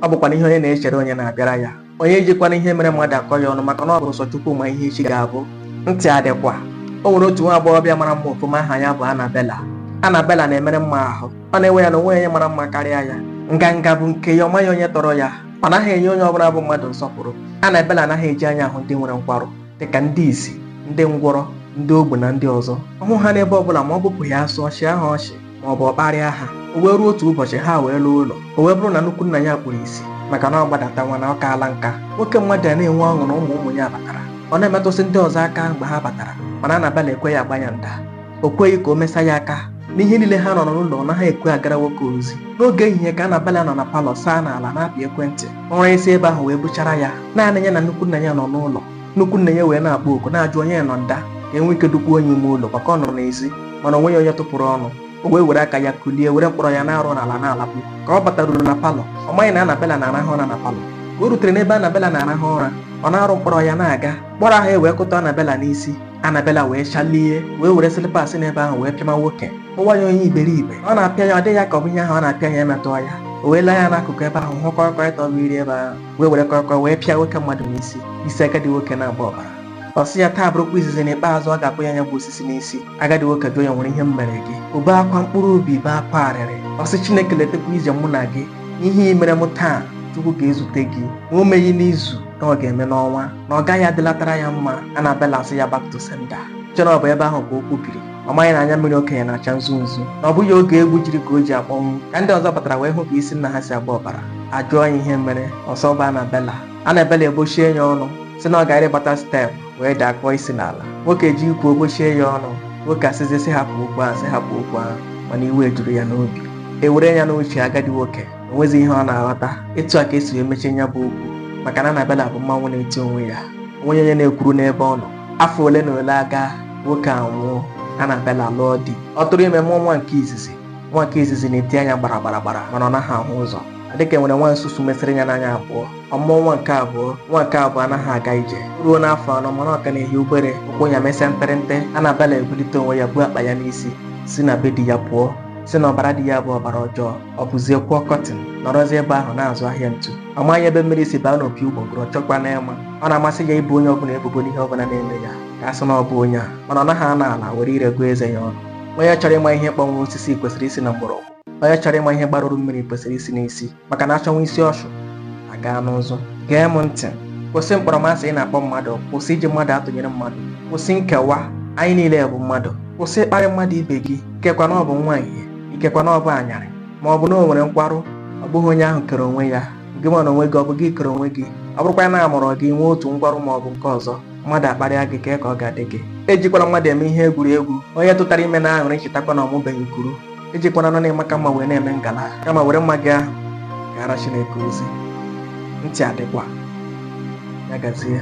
ọ bụkwana ihe onye na-echere onye na-abịara ya. Onye ejikwana ihe mere mmadụ akọ ya ọnụ maka na ọ bụrụ sọ Chukwu ma ihe echi ga-abụ. Ntị adịkwa. O nwere otu nwa agbọghọbịa mara mma ofuma, aha ya bụ Annabella. Annabella na-emere mma ahụ. Ọ na-ewe ya na onwe onye mara mma karịa ya. Nganga bụ nke ya, ọ maghị onye tọrọ ya. Ọ naghị enye onye ọbụla bụ mmadụ nsọpụrụ. Annabella anaghị eji anya ahụ ndị nwere nkwarụ dịka ndị isi, ndị ngwọrọ, ndị ogbe na ndị ọzọ. Ọhụ ha n'ebe ọbụla ma ọ bụpụ ya asụ ọchị ha ọchị ma ọ bụ ọkparịa ha. O wee ruo otu ụbọchị ha wee lụọ ụlọ. O wee bụrụ na nnukwu nna ya kpuru isi maka na ọ gbadata nwa na ọ kaala nka. Nwoke mmadụ a na-enwe ọṅụ na ụmụ ya batara. Ọ na-emetụsị ndị ọzọ aka mgbe ha batara, mana Annabella ekwe ya agba ya nda. O kweghị ka o mesa ya aka. N'ihe niile ha nọ n'ụlọ, ọ naghị ekwe agara nwoke ozi. N'oge ehihie ka Annabella nọ na palọ saa n'ala na-apị ekwentị. Ọrụ isi ebe ahụ wee buchara ya. Naanị ya na nnukwu nna ya nọ n'ụlọ. Nnukwu nna ya wee na-akpọ oku na-ajụ onye nọ nda ka enwe ike dukwa onye ime ụlọ maka ọ nọ n'ezi, mana onwe ya onye tụpụrụ ọnụ. O wee were aka ya kulie were mkpọrọ ya na-arụ n'ala na-alakpu. Ka ọ bataruru na palọ, ọ maghị na Annabella na-arahụ ụra na palọ. Ka o rutere n'ebe Annabella na-arahụ ụra, ọ na-arụ mkpọrọ ya na-aga. Mkpọrọ ahụ wee kụta Annabella n'isi. Annabella wee chalie wee were slippers n'ebe ahụ wee pịama nwoke. Ụwa ya onye iberibe. Ọ na-apịa ya, ọ dịghị ya ka ọ bụ ihe ahụ ọ na-apịa ya emetụ ya. O wee laa ya n'akụkụ ebe ahụ hụ kọrọkọrọ ịtọ iri ebe ahụ wee were kọrọkọrọ wee pịa nwoke mmadụ n'isi. Isi agadi nwoke na-agba ọbara. Ọ sị ya taa bụrụkwa izizi n'ikpeazụ ọ ga-akpụ ya bụ osisi n'isi. Agadi nwoke jụọ ya nwere ihe m mere gị. Ube akwa mkpụrụ obi bee akwa arịrị. Ọ sị Chineke letekwa ije mụ na gị. Ihe ị mere m taa, Chukwu ga-ezute gị. Ma o meghị n'izu na ọ ga-eme n'ọnwa, na ọ gaghị adịlatara ya mma. Annabella sị ya back to sender. Chere ọ bụ ebe ahụ ka o kwubiri. Ọ maghị na anya mmiri okenye na-acha nzu nzu, na ọ bụghị oge egwu jiri ka o ji akpọnwụ. Ka ndị ọzọ batara wee hụ ka isi nna ha si agba ọbara. Ajụọ ya ihe mere, ọsọ bụ Annabella. Annabella ebochie ya ọnụ si na ọ gara ịgbata steepụ wee daa kpọọ isi n'ala. Nwoke ji ikwu ogbochie ya ọnụ. Nwoke asịzi sị hapụ okwu ahụ, mana iwe juru ya n'obi. E were ya n'uche agadi nwoke, o nwezi ihe ọ na-aghọta. Etu a ka esi emechi ya bụ okwu maka na Annabella bụ mmanwụ na-eti onwe ya, onye na-ekwuru n'ebe ọ nọ. Afọ ole na ole aga, nwoke anwụọ, Annabella lụọ di. Ọ tụrụ ime mụọ nwa nke izizi. Nwa nke izizi na-eti anya gbara mana ọ naghị ahụ ụzọ. Dịka nwere nwa nsusu mesịrị ya n'anya abụọ. Ọmụọ nwa nke abụọ anaghị aga ije ruo n'afọ anọ, mana ọ ka na-ehi obere ụkwụ ya mesịa mpịrịmpị. Annabella ebulite onwe ya, bu akpa ya n'isi, si na be di ya pụọ, si na ọbara di ya bụ ọbara ọjọọ. Ọ bụzie kwụọ kọtịn nọrọzi ebe ahụ na-azụ ahịa ntu. Ọ maghị ebe mmiri si baa n'opi ụgbọgụrụ, ọ chọkwa n'ịma. Ọ na-amasị ya ịbụ onye ọbụla ebubo n'ihe ọbụla na-eme ya ka a sị na ọ bụ onye a, mana ọ naghị ana ala were ire gụọ eze ya ọnụ. Onye chọrọ ịma ihe kpọnwụrụ osisi kwesịrị isi na mgbọrọgwụ. Onye chọrọ ịma ihe gbarụrụ mmiri kwesịrị isi n'isi, maka na achọnwa isi ọchụ aga n'ụzụ. Gee m ntị. Kwụsị mkpọrọmasị ị na-akpọ mmadụ. Kwụsị iji mmadụ atụnyere mmadụ. Kwụsị nkewa. Anyị niile bụ mmadụ. Kwụsị ịkparị mmadụ ibe gị. Ikekwa na ọ bụ nwa ihe, ikekwa na ọ bụ anyarị, ma ọ bụ na o nwere nkwarụ. Ọ bụghị onye ahụ kere onwe ya. Gị ma na onwe gị, ọ bụ gị kere onwe gị. Ọ bụrụkwa na a mụrụ gị nwee otu ngwarụ ma ọ bụ nke ọzọ, mmadụ akparịa gị ka ọ ga-adị gị. Ejikwala mmadụ eme ihe egwuregwu. Onye tụtara ime na aṅụrị nchetakwa na ọmụbeghị kwuru. Ejikwana nọ na-emeka mma wee na-eme ngala, kama were mma gị ahụ gara Chineke ozi. Ntị adịkwa. Ya gazie.